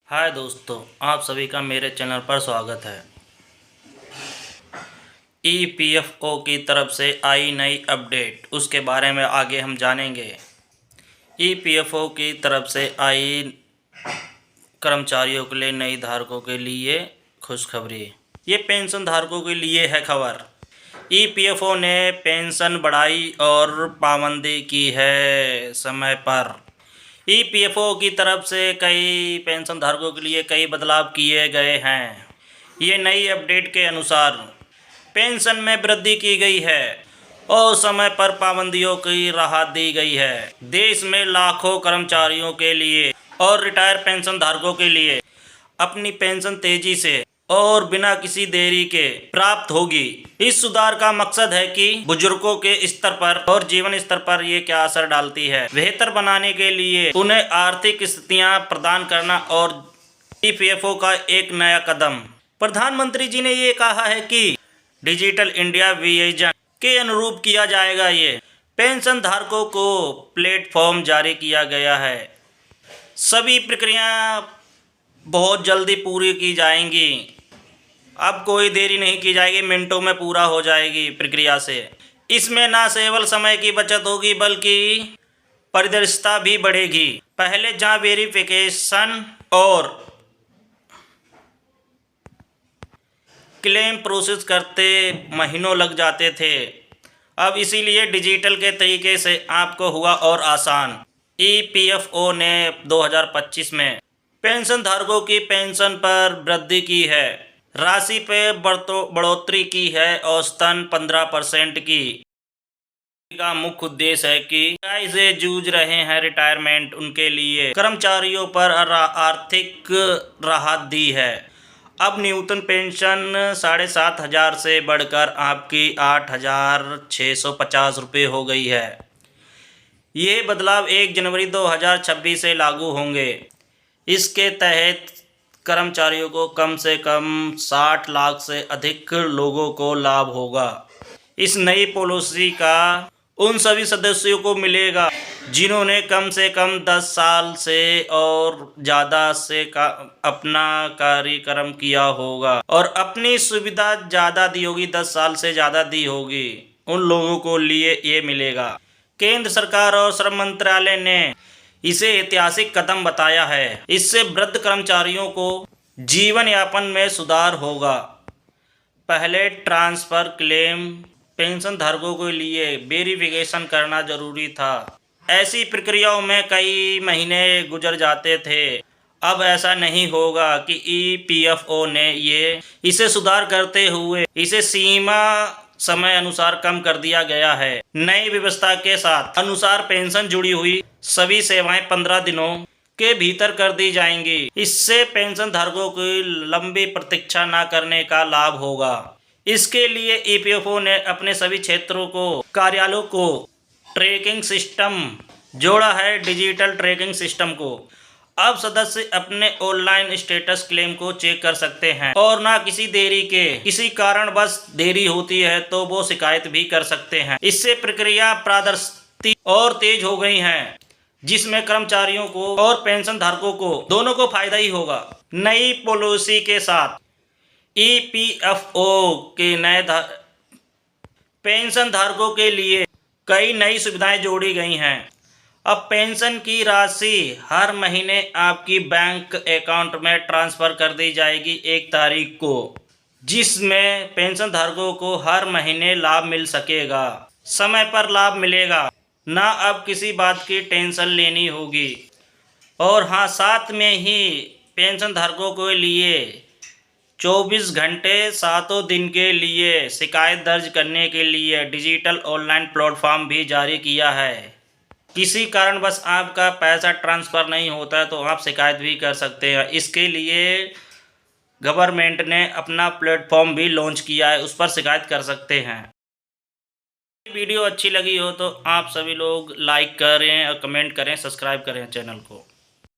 हाय दोस्तों, आप सभी का मेरे चैनल पर स्वागत है। ईपीएफओ की तरफ से आई नई अपडेट, उसके बारे में आगे हम जानेंगे। ईपीएफओ की तरफ से आई कर्मचारियों के लिए नई धारकों के लिए खुशखबरी। ये पेंशन धारकों के लिए है खबर। ईपीएफओ ने पेंशन बढ़ाई और पाबंदी की है समय पर। ईपीएफओ की तरफ से कई पेंशन धारकों के लिए कई बदलाव किए गए हैं। ये नई अपडेट के अनुसार पेंशन में वृद्धि की गई है और समय पर पाबंदियों की राहत दी गई है। देश में लाखों कर्मचारियों के लिए और रिटायर पेंशन धारकों के लिए अपनी पेंशन तेजी से और बिना किसी देरी के प्राप्त होगी। इस सुधार का मकसद है कि बुजुर्गों के स्तर पर और जीवन स्तर पर ये क्या असर डालती है, बेहतर बनाने के लिए उन्हें आर्थिक स्थितियां प्रदान करना और ईपीएफओ का एक नया कदम। प्रधानमंत्री जी ने ये कहा है कि डिजिटल इंडिया विजन के अनुरूप किया जाएगा। ये पेंशन धारकों को प्लेटफॉर्म जारी किया गया है। सभी प्रक्रिया बहुत जल्दी पूरी की जाएंगी। अब कोई देरी नहीं की जाएगी, मिनटों में पूरा हो जाएगी प्रक्रिया से। इसमें न केवल समय की बचत होगी बल्कि पारदर्शिता भी बढ़ेगी। पहले जहां वेरिफिकेशन और क्लेम प्रोसेस करते महीनों लग जाते थे, अब इसीलिए डिजिटल के तरीके से आपको हुआ और आसान। ईपीएफओ ने 2025 में पेंशन धारकों की पेंशन पर वृद्धि की है। राशि पे बढ़ोतरी की है औसतन 15% की। का मुख्य उद्देश्य है कि से जूझ रहे हैं रिटायरमेंट उनके लिए कर्मचारियों पर आर्थिक राहत दी है। अब न्यूनतम पेंशन 7,500 से बढ़कर आपकी 8,650 रुपये हो गई है। ये बदलाव 1 जनवरी 2026 से लागू होंगे। इसके तहत कर्मचारियों को कम से कम 60 लाख से अधिक लोगों को लाभ होगा। इस नई पॉलिसी का उन सभी सदस्यों को मिलेगा जिन्होंने कम से कम 10 साल से और ज़्यादा से अपना कार्यक्रम किया होगा और अपनी सुविधा ज़्यादा दी होगी, 10 साल से ज़्यादा दी होगी। उन लोगों को लिए ये मिलेगा। केंद्र सरकार और श्रम मंत्रालय ने इसे ऐतिहासिक कदम बताया है। इससे वृद्ध कर्मचारियों को जीवन यापन में सुधार होगा। पहले ट्रांसफ़र क्लेम पेंशन धारकों के लिए वेरिफिकेशन करना जरूरी था। ऐसी प्रक्रियाओं में कई महीने गुजर जाते थे। अब ऐसा नहीं होगा कि ईपीएफओ ने इसे सुधार करते हुए इसे सीमा समय अनुसार कम कर दिया गया है। नई व्यवस्था के साथ अनुसार पेंशन जुड़ी हुई सभी सेवाएं 15 दिनों के भीतर कर दी जाएंगी। इससे पेंशन धारकों की लंबी प्रतीक्षा न करने का लाभ होगा। इसके लिए ईपीएफओ ने अपने सभी क्षेत्रों को कार्यालयों को ट्रैकिंग सिस्टम जोड़ा है। डिजिटल ट्रैकिंग सिस्टम को अब सदस्य अपने ऑनलाइन स्टेटस क्लेम को चेक कर सकते हैं और ना किसी कारणवश देरी होती है तो वो शिकायत भी कर सकते हैं। इससे प्रक्रिया पारदर्शी और तेज हो गई है, जिसमें कर्मचारियों को और पेंशन धारकों को दोनों को फायदा ही होगा। नई पॉलिसी के साथ ईपीएफओ के नए पेंशन धारकों के लिए कई नई सुविधाएं जोड़ी गई हैं। अब पेंशन की राशि हर महीने आपकी बैंक अकाउंट में ट्रांसफ़र कर दी जाएगी 1 तारीख को, जिसमें पेंशन धारकों को हर महीने लाभ मिल सकेगा। समय पर लाभ मिलेगा, ना अब किसी बात की टेंशन लेनी होगी। और हाँ, साथ में ही पेंशन धारकों के लिए 24 घंटे 7 दिन के लिए शिकायत दर्ज करने के लिए डिजिटल ऑनलाइन प्लेटफॉर्म भी जारी किया है। किसी कारणवश आपका पैसा ट्रांसफ़र नहीं होता है तो आप शिकायत भी कर सकते हैं। इसके लिए गवर्नमेंट ने अपना प्लेटफॉर्म भी लॉन्च किया है, उस पर शिकायत कर सकते हैं। वीडियो अच्छी लगी हो तो आप सभी लोग लाइक करें और कमेंट करें, सब्सक्राइब करें चैनल को।